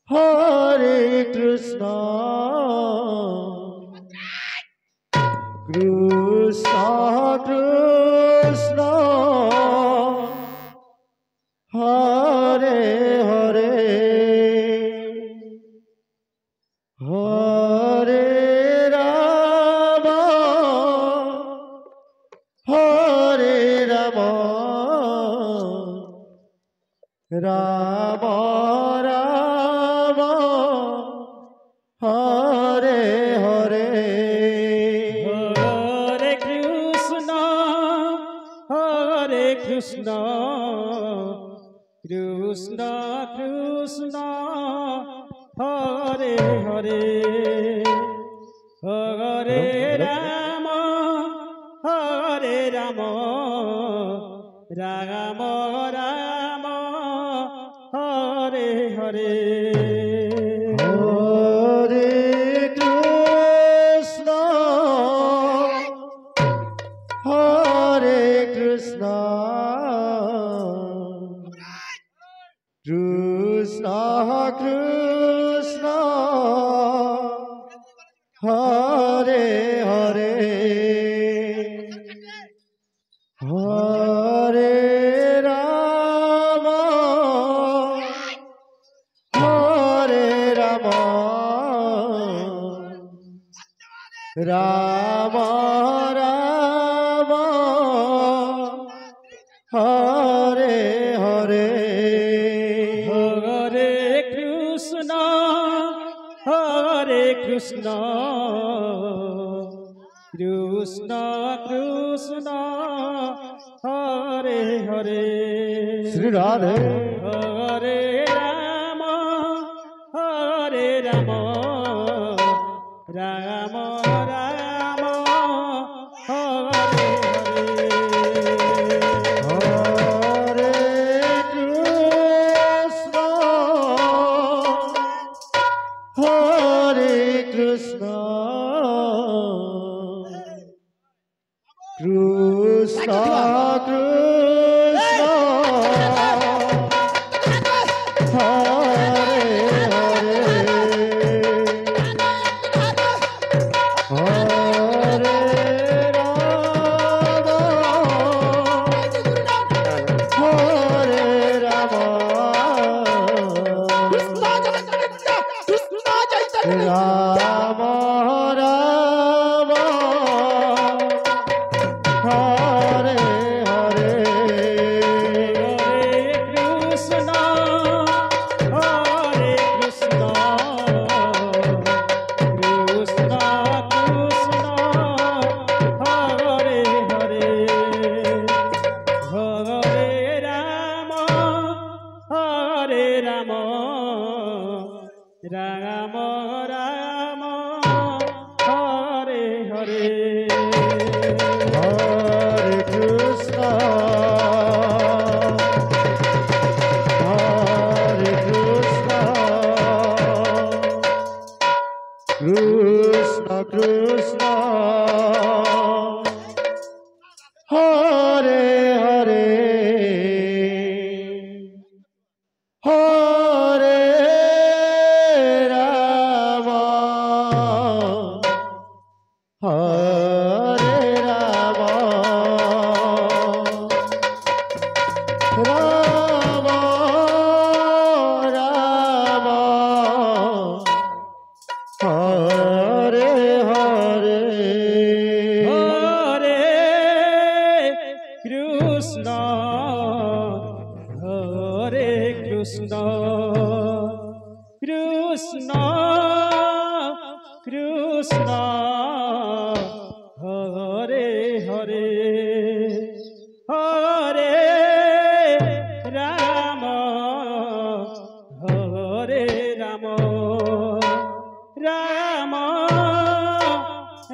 Hare Krishna Krishna Krishna Hare Hare Hare Rama Hare Rama Rama Rama Hare Hare Hare Krishna Hare Krishna Krishna Krishna Hare Hare Hare Rama Hare Rama Rama Rama Hare Hare Hare Krishna Hare Krishna Krishna Krishna Hare Hare Hare Rama Hare Rama Rama Rama Hare Hare Hare Krishna Hare Krishna Krishna Krishna Hare Hare Sri Radhe Hare Rama Hare Rama Rama Rama Hare Hare Hare Krishna Krishna Krishna Hare Hare Hare Rama Hare Rama Rama Rama Hare Hare Krishna Hare Krishna Krishna Krishna Hare Hare Hare Rama Hare Rama Rama Rama Hare Hare Hare Krishna Hare Krishna Krishna Krishna Hare Hare Hare Rama Hare Rama Rama Rama Hare Hare Hare Krishna Hare Krishna Krishna Krishna Hare Hare Hare Rama Hare Rama Rama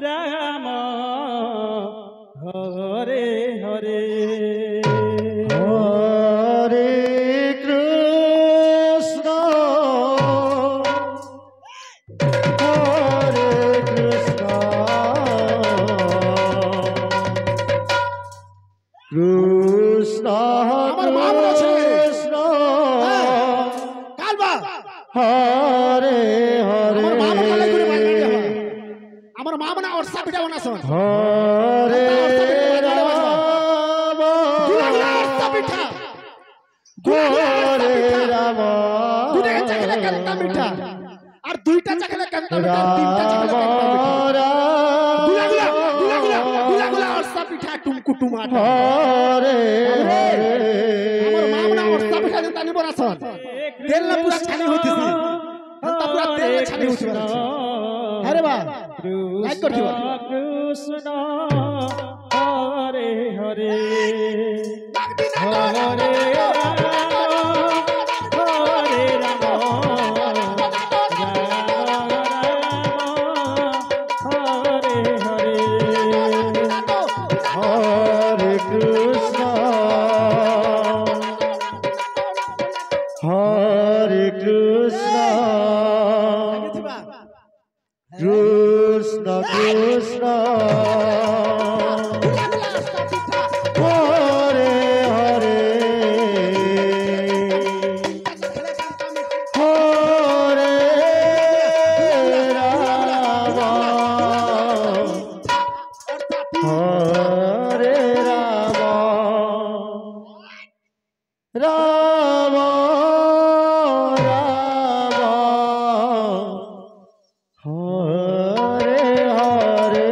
Rama Hare Hare Hare Krishna পিঠা বনাছন হরে রাম পিঠা হরে রাম দুটা চাখলে কান্তা মিঠা আর দুইটা চাখলে কান্তা মিঠা তিনটা চাখলে কান্তা মিঠা গুলা অর্সা পিঠা টুমকুটুমা হরে হরে আমার মা মনে অর্সা পিঠা যেন তানি বনাছন তেল না পুরা ছানি হইতেছি তা পুরা তেল না ছানি হইছে আরে বা লাইক কর দিবা কৃষ্ণ হরে হরে হরে হরে রাম হরে রাম হরে হরে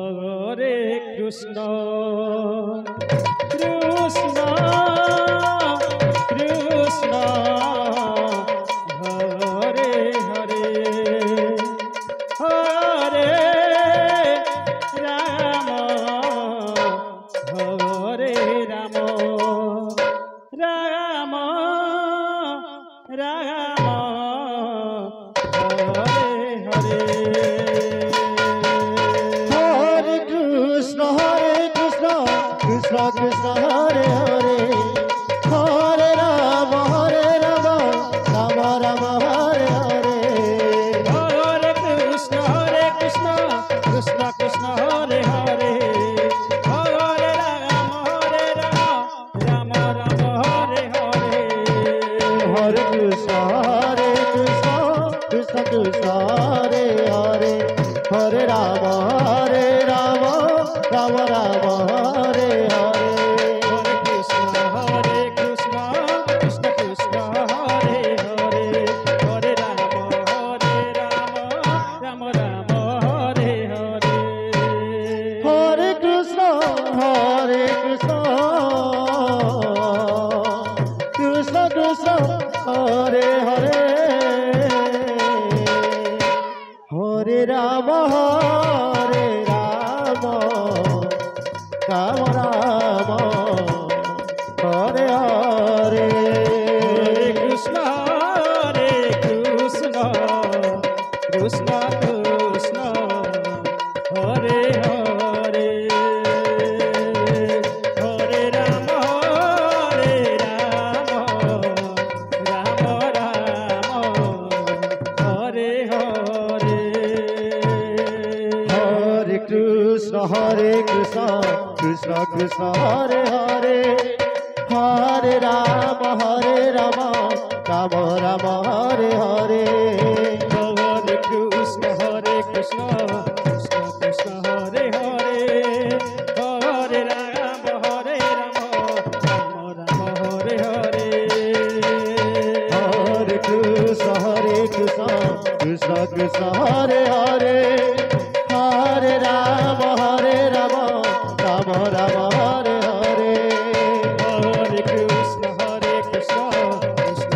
হরে কৃষ্ণ হরে কৃষ্ণ কৃষ্ণ কৃষ্ণ হরে হরে হরে রাম হরে রাম রাম রাম হরে হরে হরে কৃষ্ণ হরে কৃষ্ণ কৃষ্ণ কৃষ্ণ হরে হরে হরে রাম হরে রাম রাম রাম হরে হরে হরে কৃষ্ণ কৃষ্ণ কৃষ্ণ হরে হরে হরে রাম রাম রাম হরে হরে হরে কৃষ্ণ কৃষ্ণ কৃষ্ণ হরে হরে হরে রাম রাম রাম হরে হরে হরে কৃষ্ণ কৃষ্ণ কৃষ্ণ হরে হরে হরে রাম রাম রাম হরে হরে হরে কৃষ্ণ কৃষ্ণ কৃষ্ণ হরে হরে হরে রাম রাম রাম হরে হরে হরে কৃষ্ণ কৃষ্ণ কৃষ্ণ হরে হরে হরে রাম রাম রাম হরে হরে হরে কৃষ্ণ কৃষ্ণ কৃষ্ণ কৃষ্ণ হরে হরে হরে রাম রাম রাম হরে হরে হরে কৃষ্ণ কৃষ্ণ কৃষ্ণ হরে হরে হরে রাম রাম রাম হরে হরে হরে কৃষ্ণ কৃষ্ণ কৃষ্ণ হরে হরে হরে রাম রাম রাম হরে হরে হরে কৃষ্ণ কৃষ্ণ কৃষ্ণ হরে হরে হরে রাম রাম রাম হরে হরে হরে কৃষ্ণ কৃষ্ণ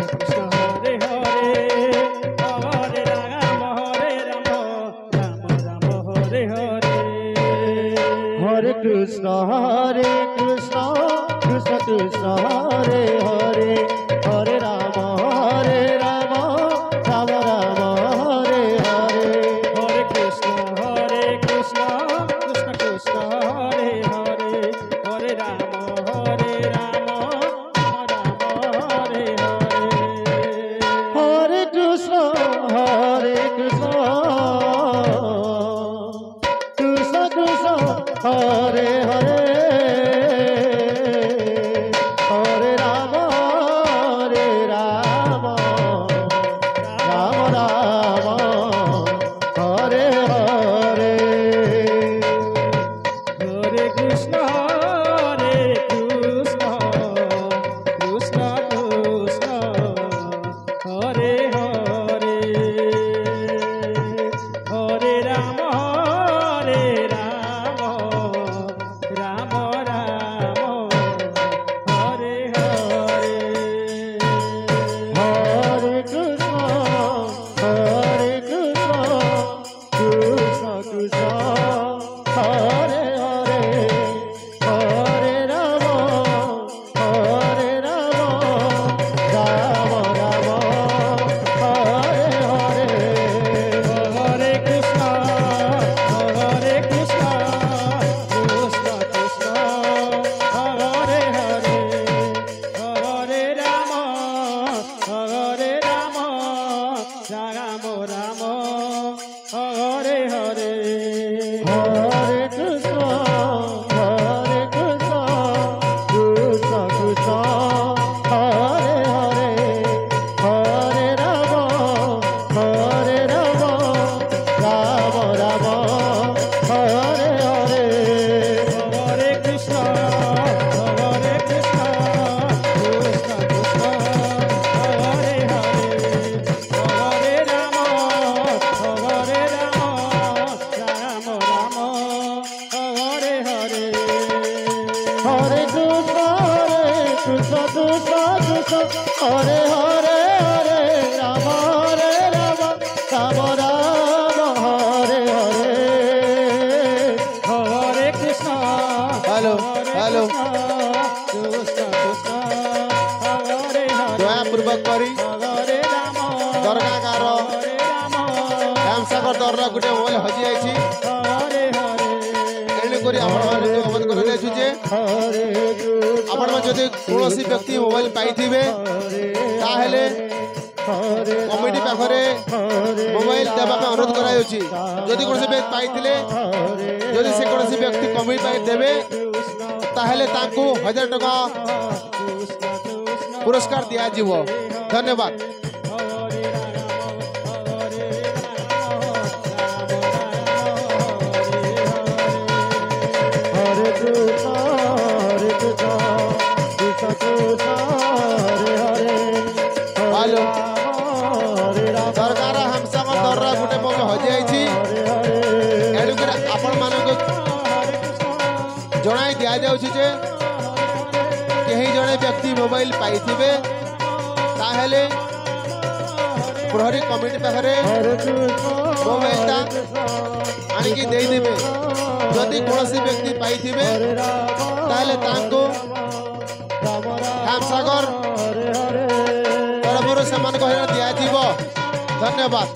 কৃষ্ণ হরে হরে হরে রাম রাম রাম হরে হরে হরে কৃষ্ণ কৃষ্ণ কৃষ্ণ হরে হরে হরে রাম রাম রাম হরে হরে হরে কৃষ্ণ কৃষ্ণ কৃষ্ণ হরে হরে হরে রাম রাম হরে হরে হরে কৃষ্ণ কৃষ্ণ কৃষ্ণ হরে হরে হরে রাম हरे हरे हरे राम राम राम हरे हरे हरे कृष्ण कृष्ण कृष्ण हरे हरे हरे राम राम राम हरे हरे हरे कृष्ण कृष्ण कृष्ण हरे हरे हरे राम राम राम हरे हरे हरे कृष्ण कृष्ण कृष्ण हरे हरे हरे राम राम हरे हरे हरे कृष्ण कृष्ण कृष्ण हरे हरे हरे राम राम हरे हरे हरे कृष्ण हेलो हेलो कृष्ण कृष्ण हरे हरे दयापूर्वक करी हरे राम दरगाहकार हरे राम रामसागर दरर गोटे मोबाइल हजि जाइछि हरे हरे तेणुकरी आपणମାନଙ୍କୁ ଅବଗତ କରାଯାଇଛୁ ଯେ हरे ଆପଣମାନେ ଯଦି କୌଣସି ବ୍ୟକ୍ତି ମୋବାଇଲ ପାଇଥିବେ ତାହେଲେ କମିଟି ପାଖରେ ମୋବାଇଲ ଦେବା ପାଇଁ ଅନୁରୋଧ କରାଯାଉଛି ଯଦି କୌଣସି ବ୍ୟକ୍ତି ପାଇଥିଲେ ଯଦି ସେ କୌଣସି ବ୍ୟକ୍ତି କମିଟି ପାଇଁ ଦେବେ ତାହେଲେ ତାଙ୍କୁ 1000 ଟଙ୍କା ପୁରସ୍କାର ଦିଆଯିବ ଧନ୍ୟବାଦ हरे कृष्ण कृष्ण कृष्ण हरे हरे हेलो हरे राम ସରକାର ହାମସାଙ୍କର ଦରର ଗୋଟେ ମୋବାଇଲ ହଜି ଯାଇଛି हरे हरे ଏଣୁକରି ଆପଣମାନଙ୍କୁ ଜଣାଇ ଦିଆଯାଉଛି ଯେ କେହି ଜଣେ ବ୍ୟକ୍ତି ମୋବାଇଲ ପାଇଥିବେ ତାହେଲେ ପ୍ରହରୀ କମିଟି ପାଖରେ हरे कृष्ण ମୋବାଇଲଟା ଆଣିକି ଦେଇଦେବେ ଯଦି କୌଣସି ବ୍ୟକ୍ତି ପାଇଥିବେ हरे राम ତାହେଲେ ତାଙ୍କୁ राम ହାମସାଗର हरे हरे ତରଫରୁ ସେମାନଙ୍କୁ ଦିଆଯିବ ଧନ୍ୟବାଦ